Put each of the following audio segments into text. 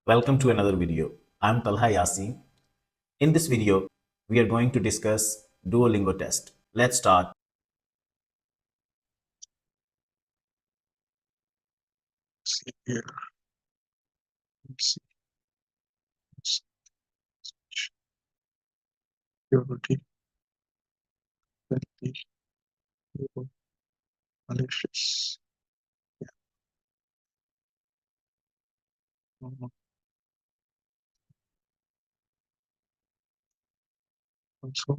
Welcome to another video. I'm Talha Yaseen. In this video, we are going to discuss Duolingo test. Let's start. See here. Let's see. Security, healthy, evil, malicious. Yeah. Also,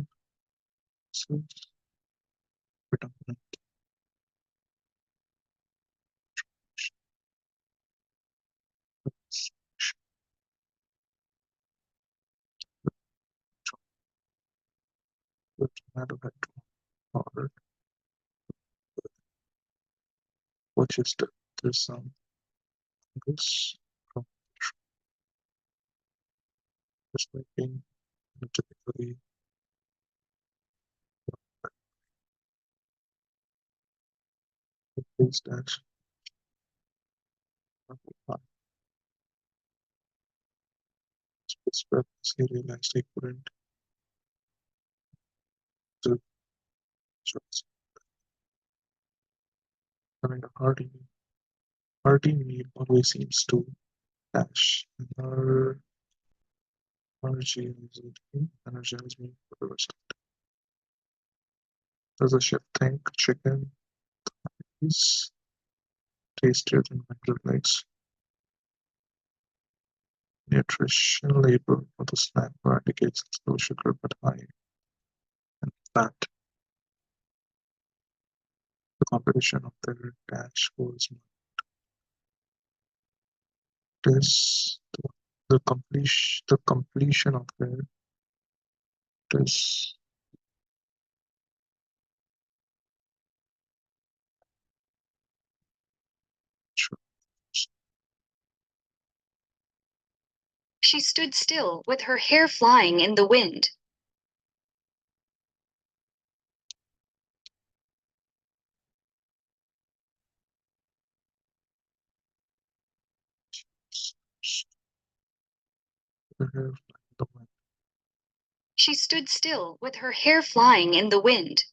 so predominant, tomato head powder, which is there's some fungus from just making typically things that specifically realized they couldn't do choice. Having a hearty meal always seems to dash energize me for the rest of the day. Does the chef think chicken is tastier than regular rice? Nutrition label for the snack bar indicates it's low sugar but high in fat. The competition of their dash was this the completion of their this She stood still with her hair flying in the wind. She stood still with her hair flying in the wind.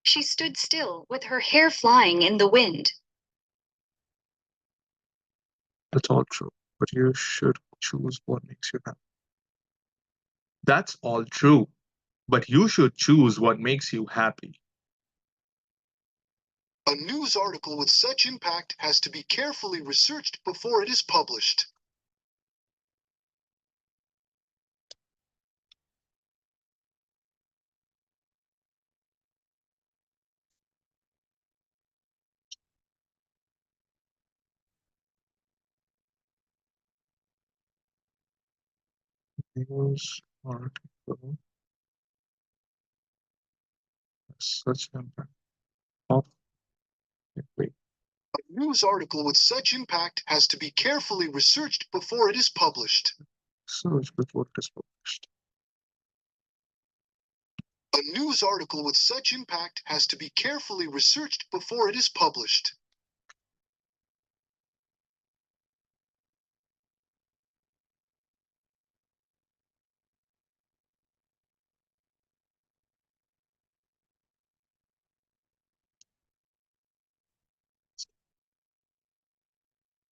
She stood still with her hair flying in the wind. That's all true, but you should choose what makes you happy. That's all true, but you should choose what makes you happy. A news article with such impact has to be carefully researched before it is published. News article has such impact. Oh, wait. A news article with such impact has to be carefully researched before it is published. Search before it is published. A news article with such impact has to be carefully researched before it is published.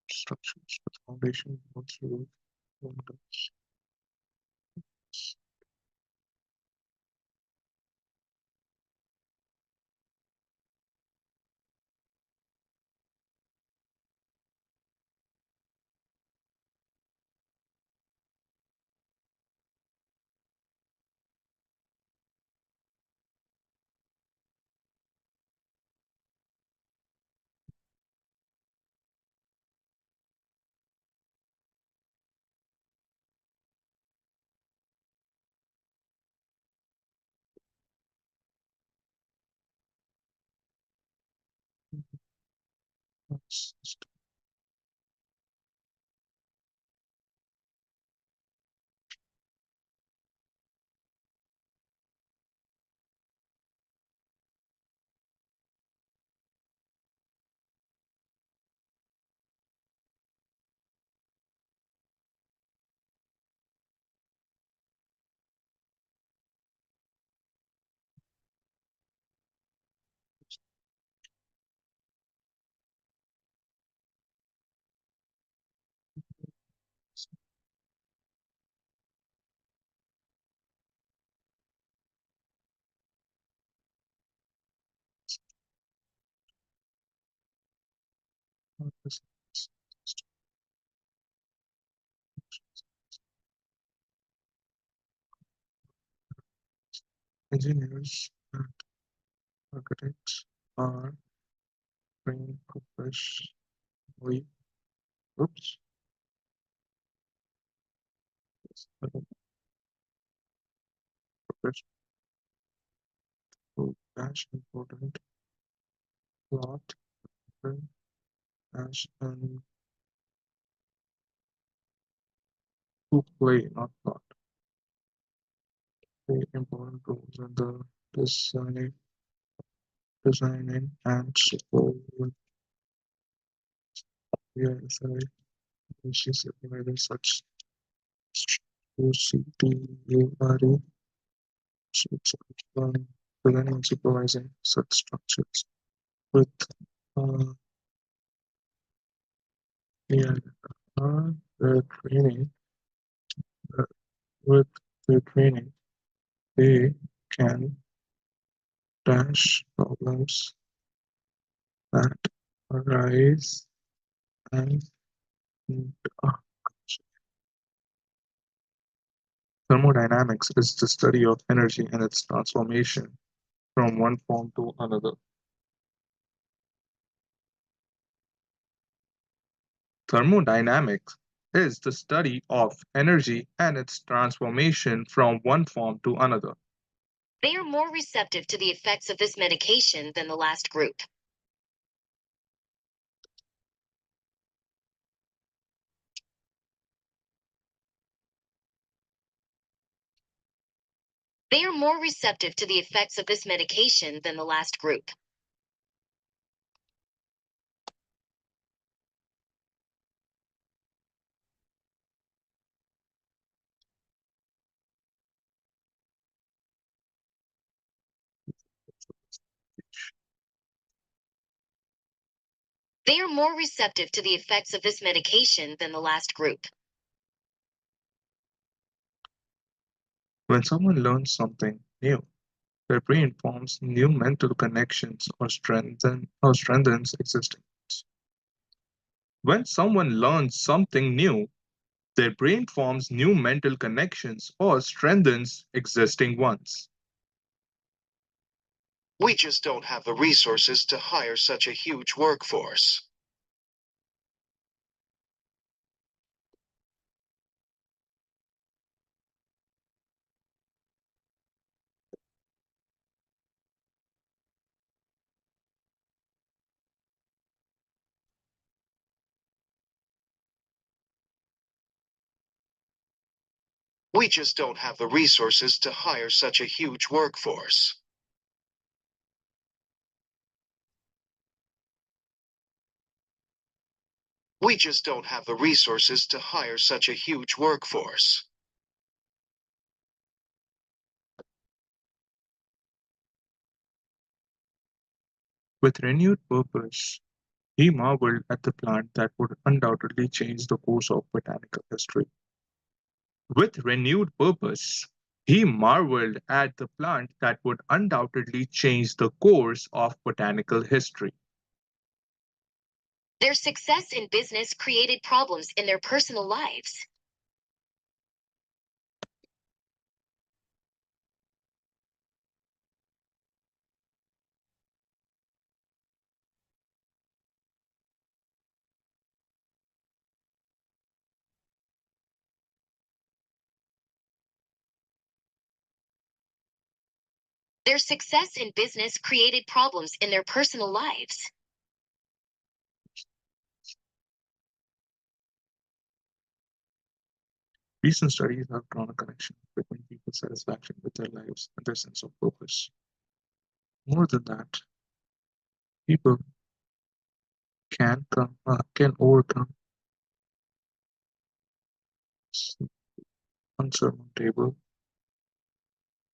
Structures, the foundation, what's your windows. That's Engineers and architects are trained professionally. Oops. Professional dash important plot dash and to play, not plot. Play important roles in the designing and support VSI issues provided such OCTURE designing and supervising such structures with uh, AI the training uh, with the training they can dash problems that arise and uh, thermodynamics is the study of energy and its transformation from one form to another. Thermodynamics is the study of energy and its transformation from one form to another. They are more receptive to the effects of this medication than the last group. They are more receptive to the effects of this medication than the last group. They are more receptive to the effects of this medication than the last group. When someone learns something new, their brain forms new mental connections or strengthens existing ones. When someone learns something new, their brain forms new mental connections or strengthens existing ones. We just don't have the resources to hire such a huge workforce. We just don't have the resources to hire such a huge workforce. We just don't have the resources to hire such a huge workforce. With renewed purpose, he marveled at the plant that would undoubtedly change the course of botanical history. With renewed purpose, he marveled at the plant that would undoubtedly change the course of botanical history. Their success in business created problems in their personal lives. Their success in business created problems in their personal lives. Recent studies have drawn a connection between people's satisfaction with their lives and their sense of purpose. More than that, people can overcome unsurmountable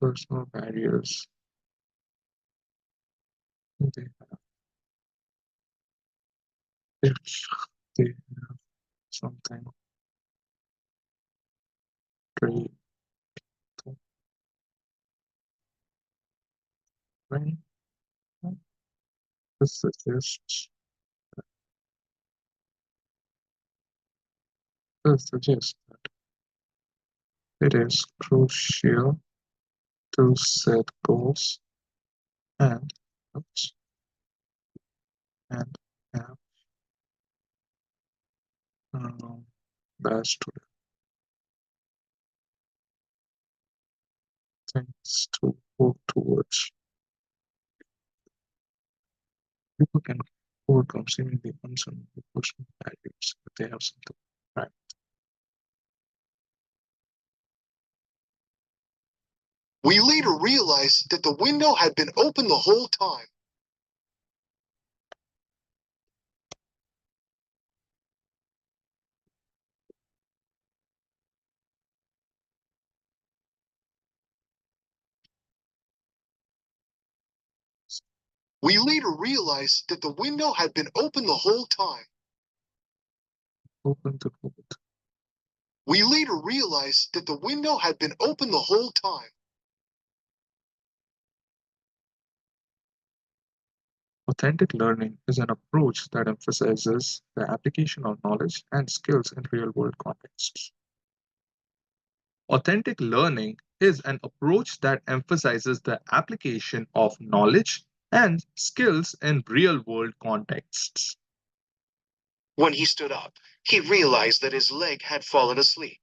personal barriers they have if they have something great to bring. This suggests this suggests that it is crucial to set goals and and have the student things to work towards. People can overcome seemingly unsurmountable personal barriers if they have something right. We later realized that the window had been open the whole time. We later realized that the window had been open the whole time. Open to hold. We later realized that the window had been open the whole time. Authentic learning is an approach that emphasizes the application of knowledge and skills in real-world contexts. Authentic learning is an approach that emphasizes the application of knowledge and skills in real-world contexts. When he stood up, he realized that his leg had fallen asleep.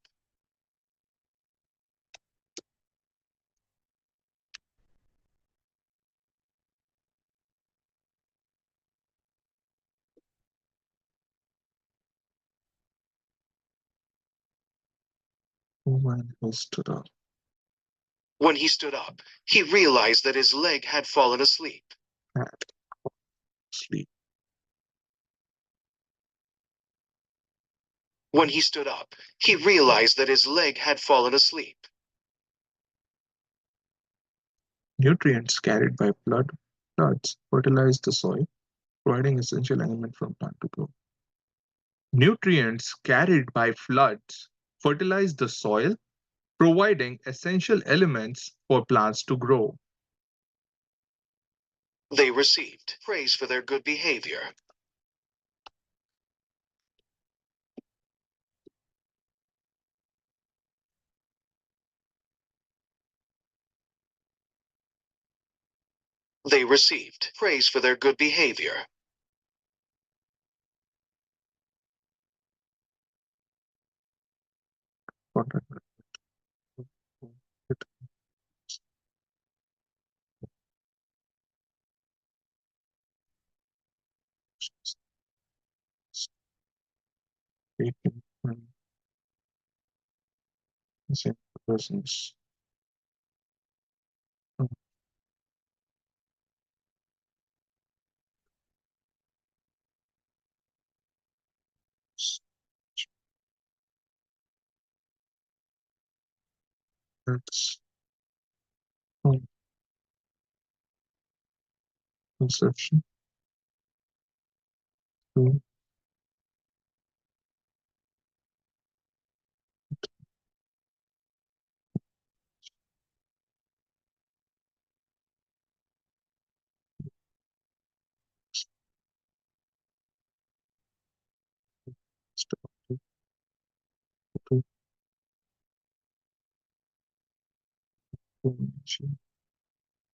When he stood up, When he stood up, he realized that his leg had fallen asleep. had sleep. When he stood up, he realized that his leg had fallen asleep. Nutrients carried by floods fertilize the soil, providing essential element for plant to grow. Nutrients carried by floods fertilize the soil, providing essential elements for plants to grow. They received praise for their good behavior. They received praise for their good behavior. Presence. That's conception. To to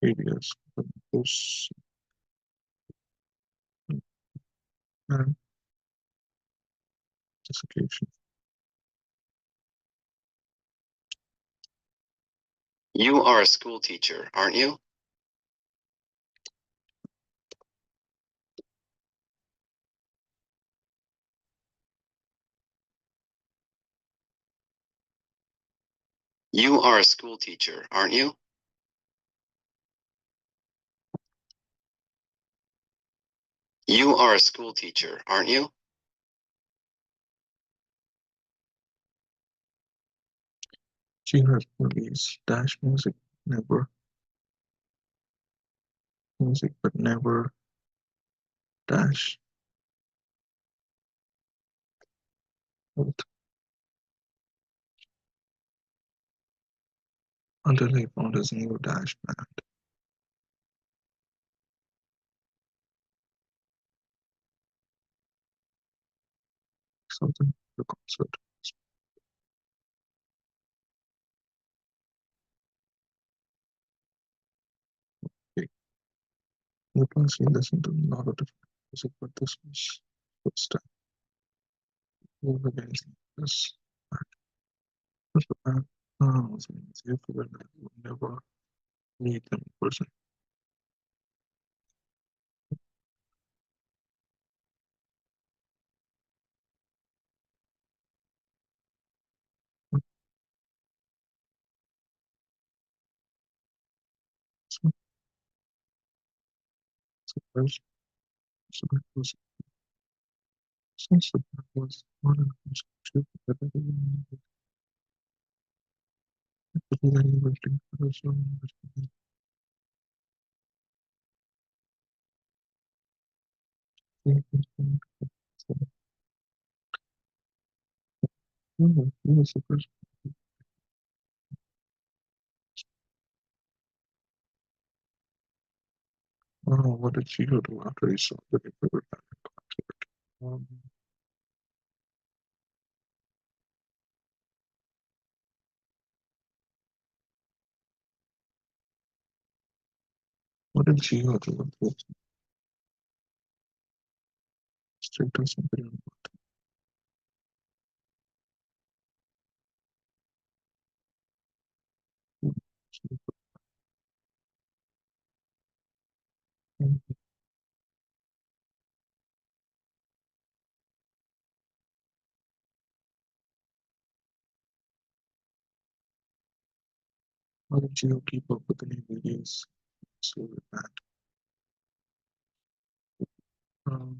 areas of those and desiccation. You are a school teacher, aren't you? You are a school teacher, aren't you? You are a school teacher, aren't you? She has movies dash music but never dash out until he found his new dash band. Something the concert. the past, we listened to a lot of different music, but this was first time we were getting this. This was bad. So you forget that you would never meet them in person. So, first, so that was since that was one of the most true that everyone would believe that you were doing for us so much. He was the first. Oh, what did she do after he saw the favorite band concert? What did she do? Straight or something. How did you keep up with the new videos? So with that, um,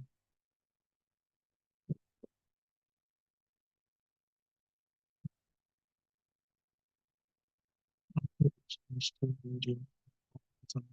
it's still video. Some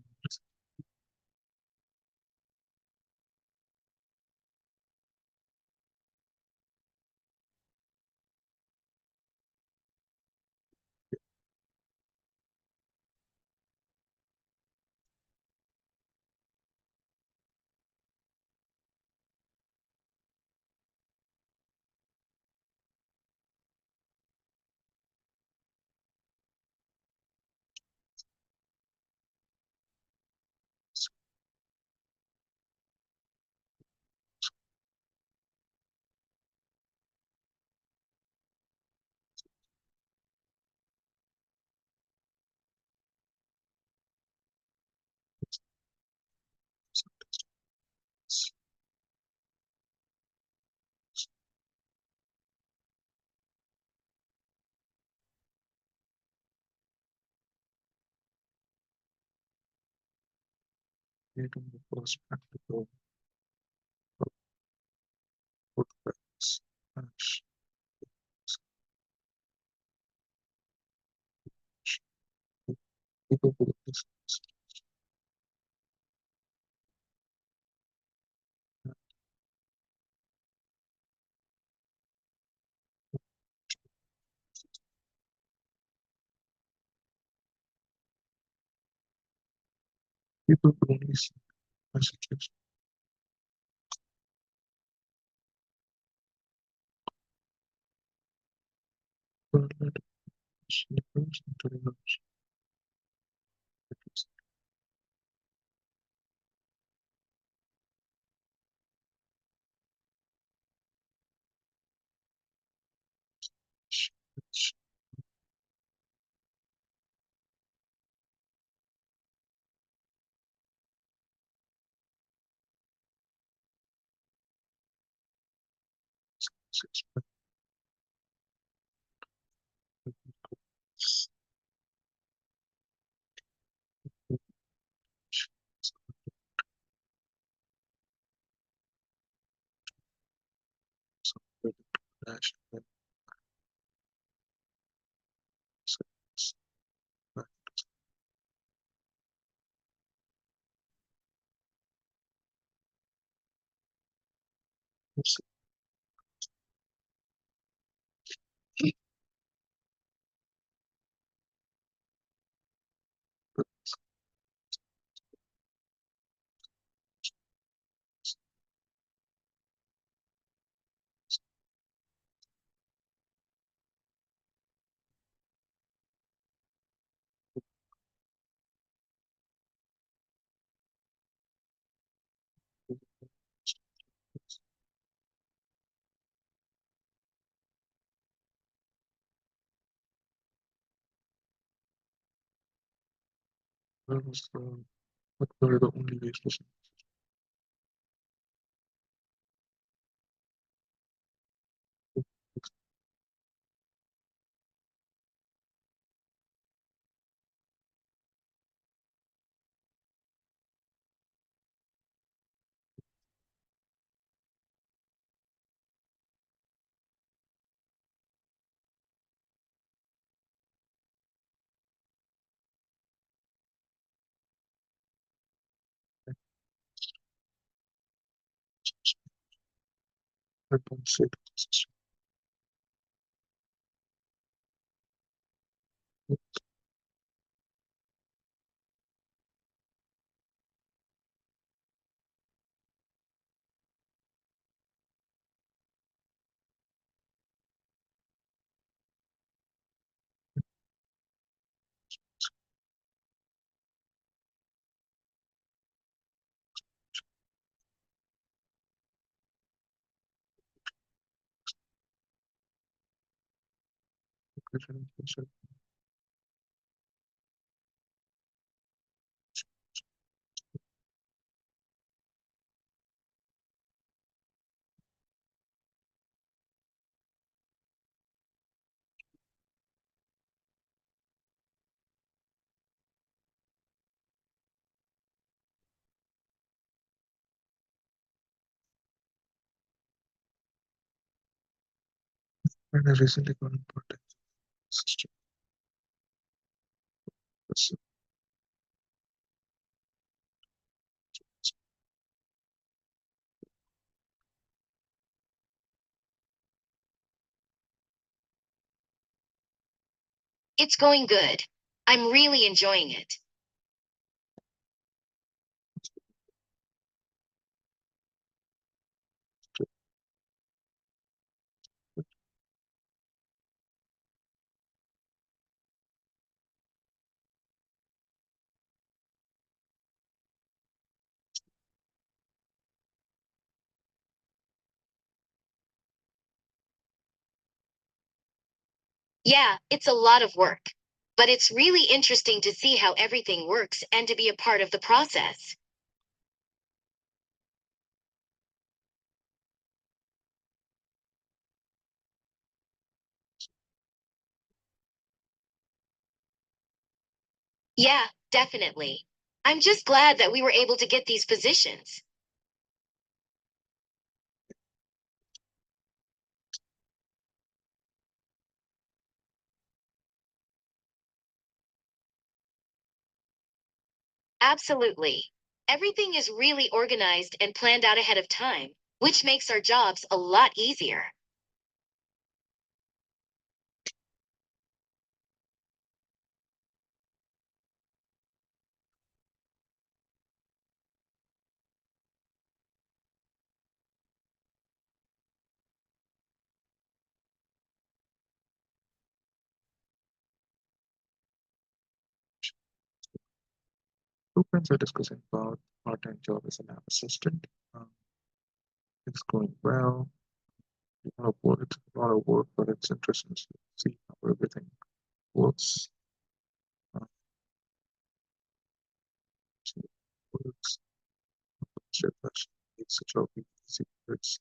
creating the first practical photographs. Hash. People who this people who only see messages. But let snippets into the notes. Dash and sets. What were the only ways to say I don't say to this? And I recently got important system. It's going good. I'm really enjoying it. Yeah, it's a lot of work. But it's really interesting to see how everything works and to be a part of the process. Yeah, definitely. I'm just glad that we were able to get these positions. Absolutely. Everything is really organized and planned out ahead of time, which makes our jobs a lot easier. Two friends are discussing about part-time job as an app assistant. It's going well. A lot of work, it's a lot of work, but it's interesting to see how everything works. Uh, so it works. Step by step, makes the job easy. It's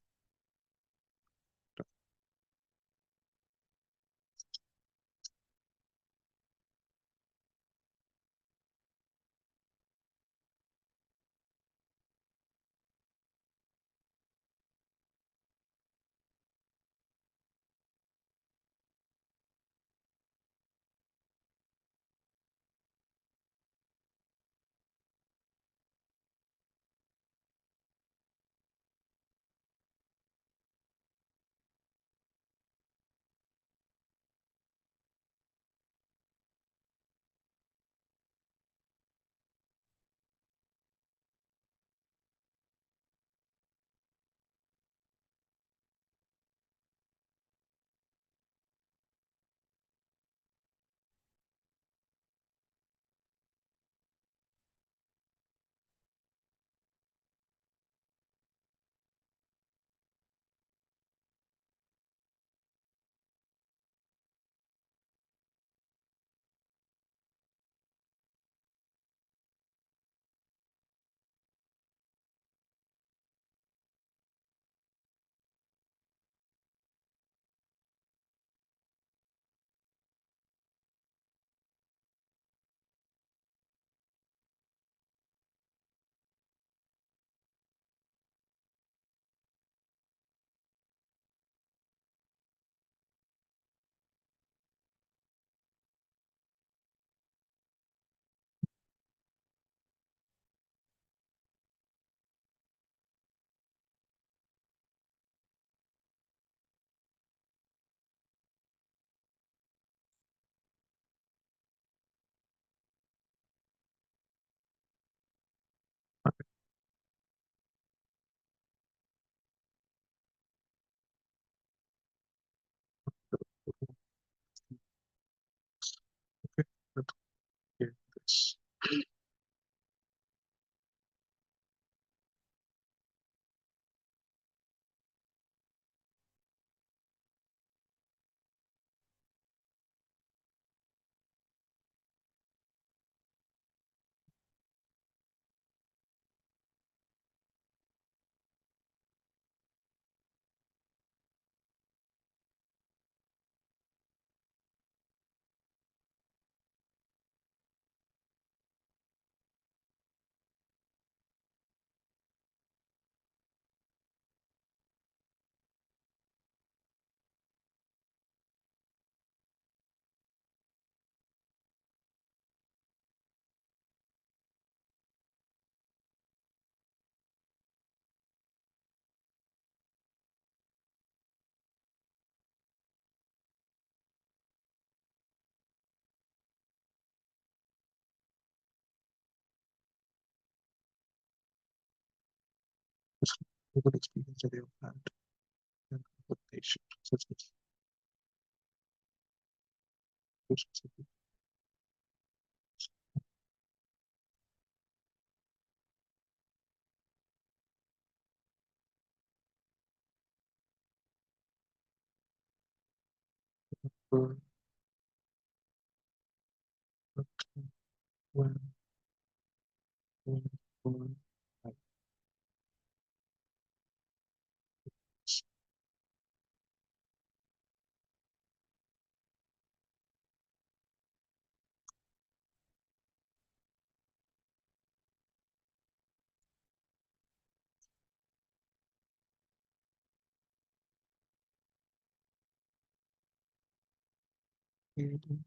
describe a good experience that you've had and with patient, such as specific for when when for like and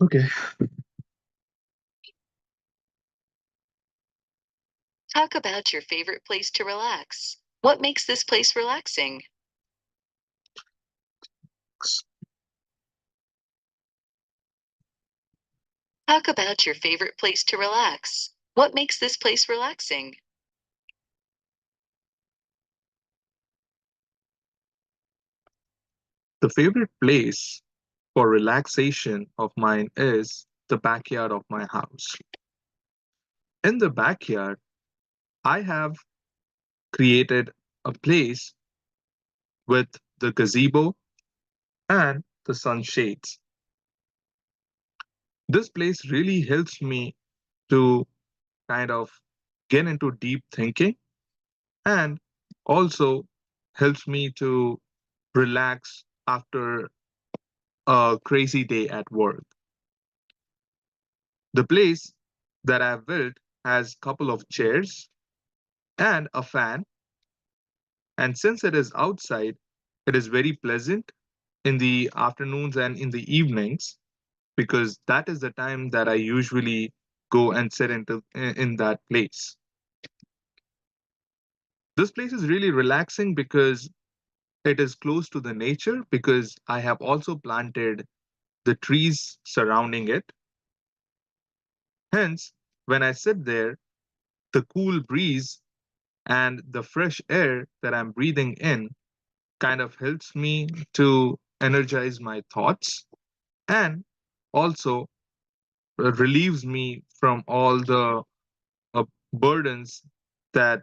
Okay. Talk about your favorite place to relax. What makes this place relaxing? Talk about your favorite place to relax. What makes this place relaxing? The favorite place for relaxation of mine is the backyard of my house. In the backyard, I have created a place with the gazebo and the sunshades. This place really helps me to kind of get into deep thinking and also helps me to relax after a crazy day at work. The place that I've built has a couple of chairs and a fan, and since it is outside, it is very pleasant in the afternoons and in the evenings because that is the time that I usually go and sit in that place. This place is really relaxing because it is close to the nature because I have also planted the trees surrounding it. Hence, when I sit there, the cool breeze and the fresh air that I'm breathing in kind of helps me to energize my thoughts and also relieves me from all the uh, burdens that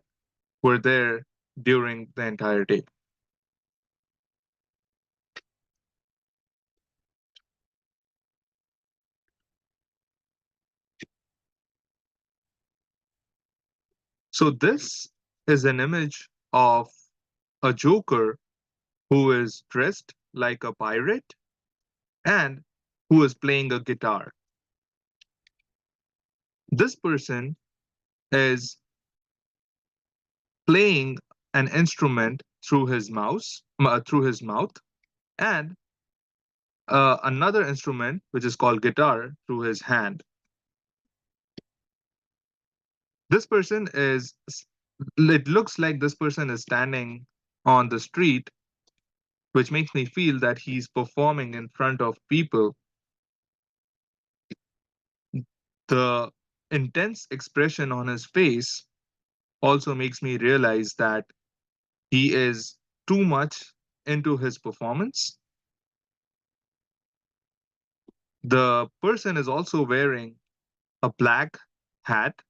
were there during the entire day. So this is an image of a joker who is dressed like a pirate and who is playing a guitar. This person is playing an instrument through his mouth, and another instrument, which is called guitar, through his hand. This person is, it looks like this person is standing on the street, which makes me feel that he's performing in front of people. The intense expression on his face also makes me realize that he is too much into his performance. The person is also wearing a black hat,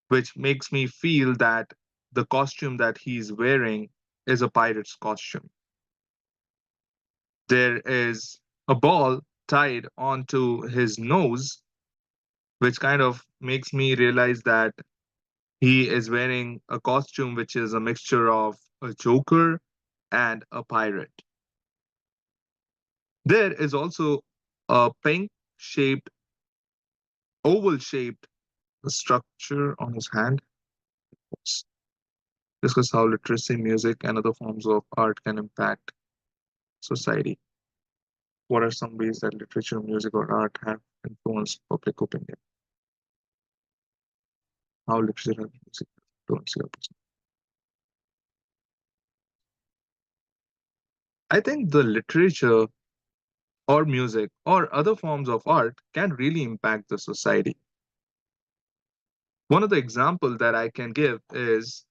which makes me feel that the costume that he's wearing is a pirate's costume. There is a ball tied onto his nose, which kind of makes me realize that he is wearing a costume which is a mixture of a joker and a pirate. There is also a pink shaped, oval shaped structure on his hand. Let's discuss how literacy, music, and other forms of art can impact society. What are some ways that literature, music, or art have influenced public opinion? How literature and music influence your person? I think the literature or music or other forms of art can really impact the society. One of the examples that I can give is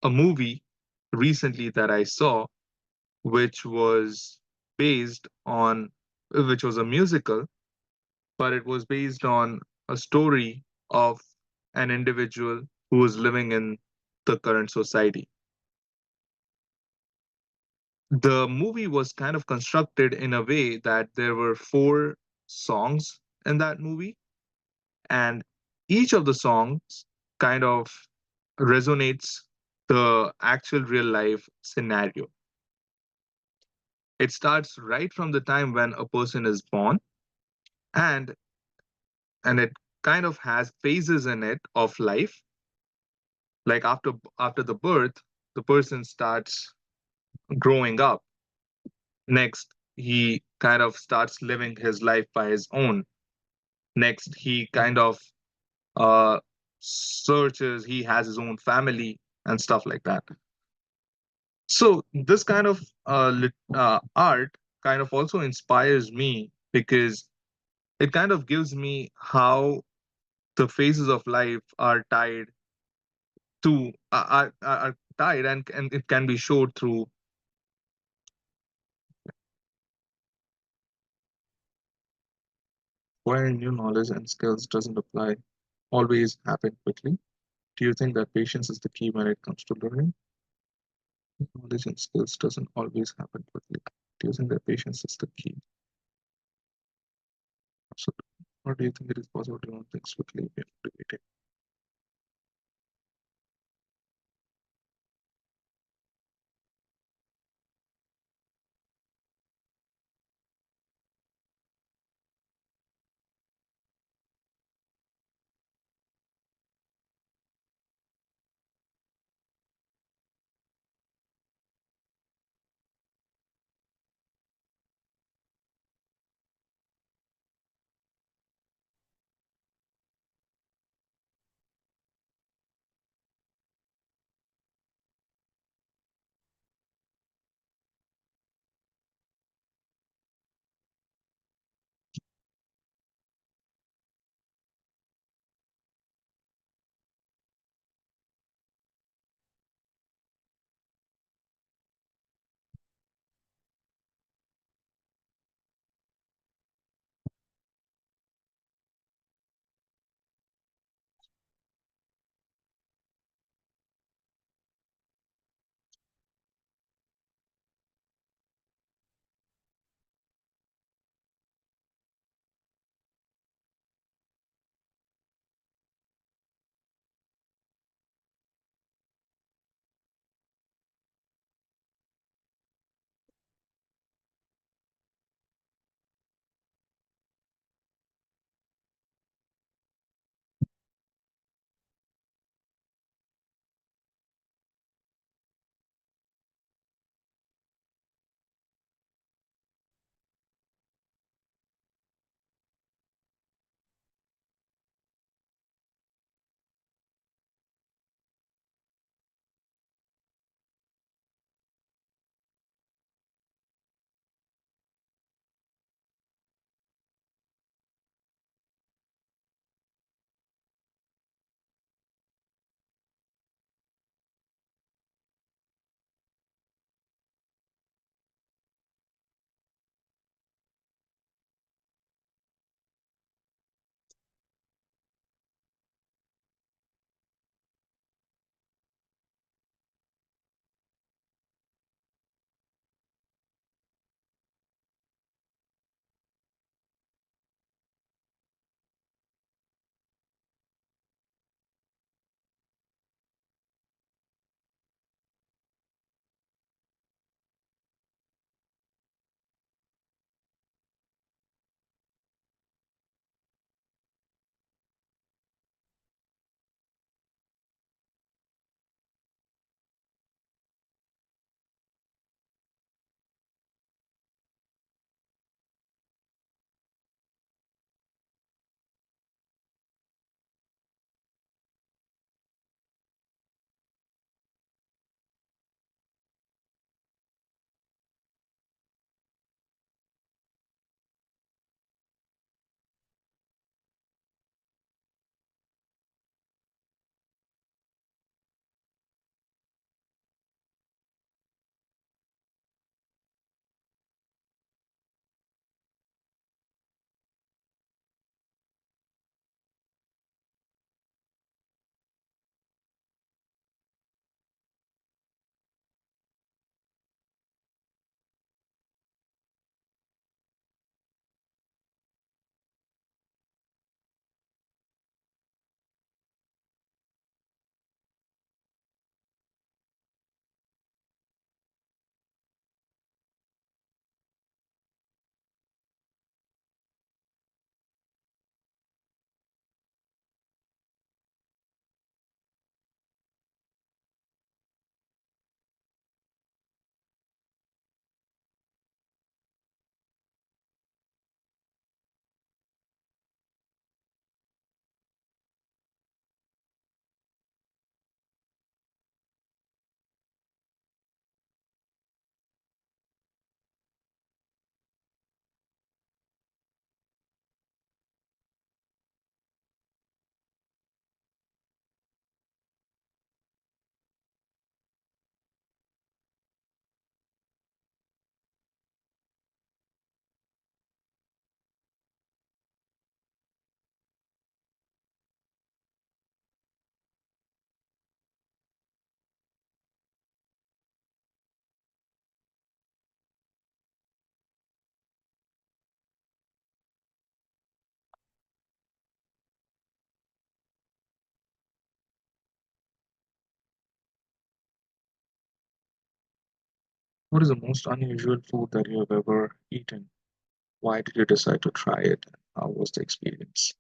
a movie recently that I saw, which was based on, which was a musical, but it was based on a story of an individual who was living in the current society. The movie was kind of constructed in a way that there were four songs in that movie, and each of the songs kind of resonates the actual real life scenario. It starts right from the time when a person is born, and it kind of has phases in it of life. Like after the birth, the person starts growing up. Next, he kind of starts living his life by his own. Next, he kind of uh, searches, he has his own family and stuff like that. So this kind of art kind of also inspires me because it kind of gives me how the phases of life are tied to are tied, and it can be showed through. Why new knowledge and skills doesn't apply always happen quickly? Do you think that patience is the key when it comes to learning? Knowledge and skills doesn't always happen quickly. Do you think that patience is the key? Absolutely. Or do you think it is possible to learn things quickly if you're motivated? What is the most unusual food that you have ever eaten? Why did you decide to try it? How was the experience?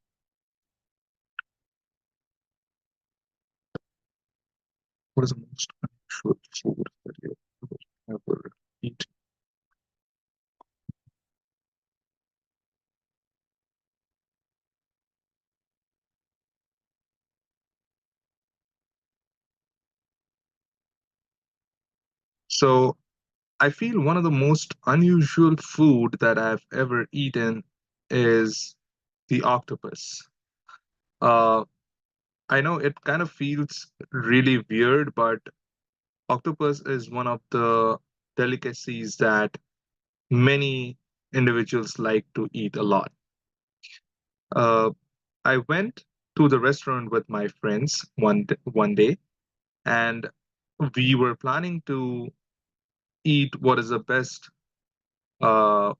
What is the most unusual food that you have ever eaten? So I feel one of the most unusual food that I've ever eaten is the octopus. Uh, I know it kind of feels really weird, but octopus is one of the delicacies that many individuals like to eat a lot. Uh, I went to the restaurant with my friends one day, and we were planning to eat what is the best uh,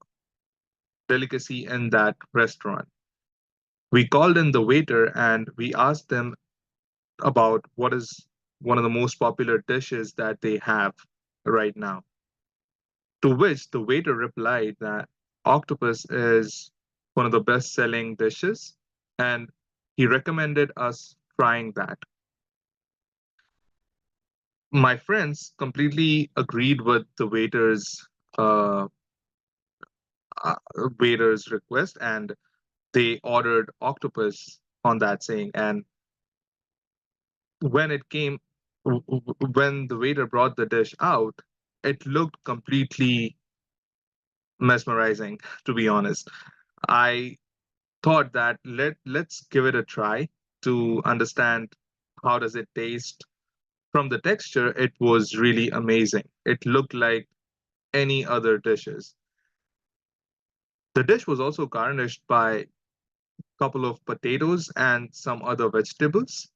delicacy in that restaurant. We called in the waiter and we asked them about what is one of the most popular dishes that they have right now. To which the waiter replied that octopus is one of the best selling dishes, and he recommended us trying that. My friends completely agreed with the uh, waiter's request, and they ordered octopus on that saying. And when it came, when the waiter brought the dish out, it looked completely mesmerizing. To be honest, I thought that let's give it a try to understand how does it taste. From the texture, it was really amazing. It looked like any other dishes. The dish was also garnished by a couple of potatoes and some other vegetables.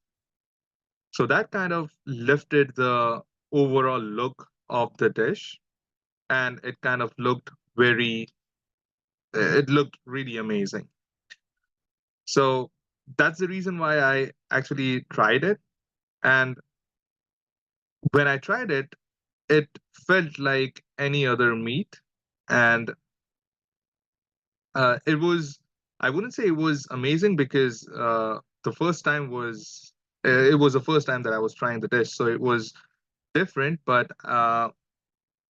So that kind of lifted the overall look of the dish, and it kind of looked it looked really amazing. So that's the reason why I actually tried it. And when I tried it, it felt like any other meat. And it was, I wouldn't say it was amazing because the first time was, it was the first time that I was trying the dish. So it was different, but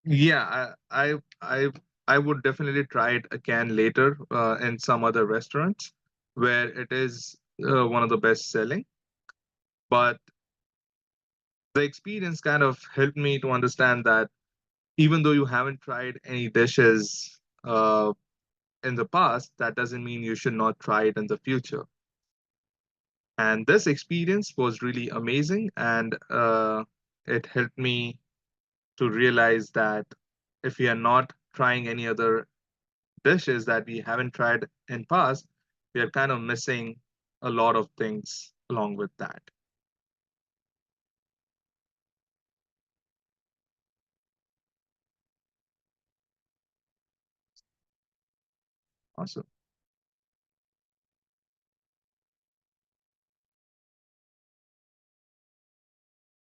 yeah, I would definitely try it again later in some other restaurants where it is one of the best selling. But the experience kind of helped me to understand that even though you haven't tried any dishes in the past, that doesn't mean you should not try it in the future. And this experience was really amazing, and it helped me to realize that if we are not trying any other dishes that we haven't tried in past, we are kind of missing a lot of things along with that. Awesome.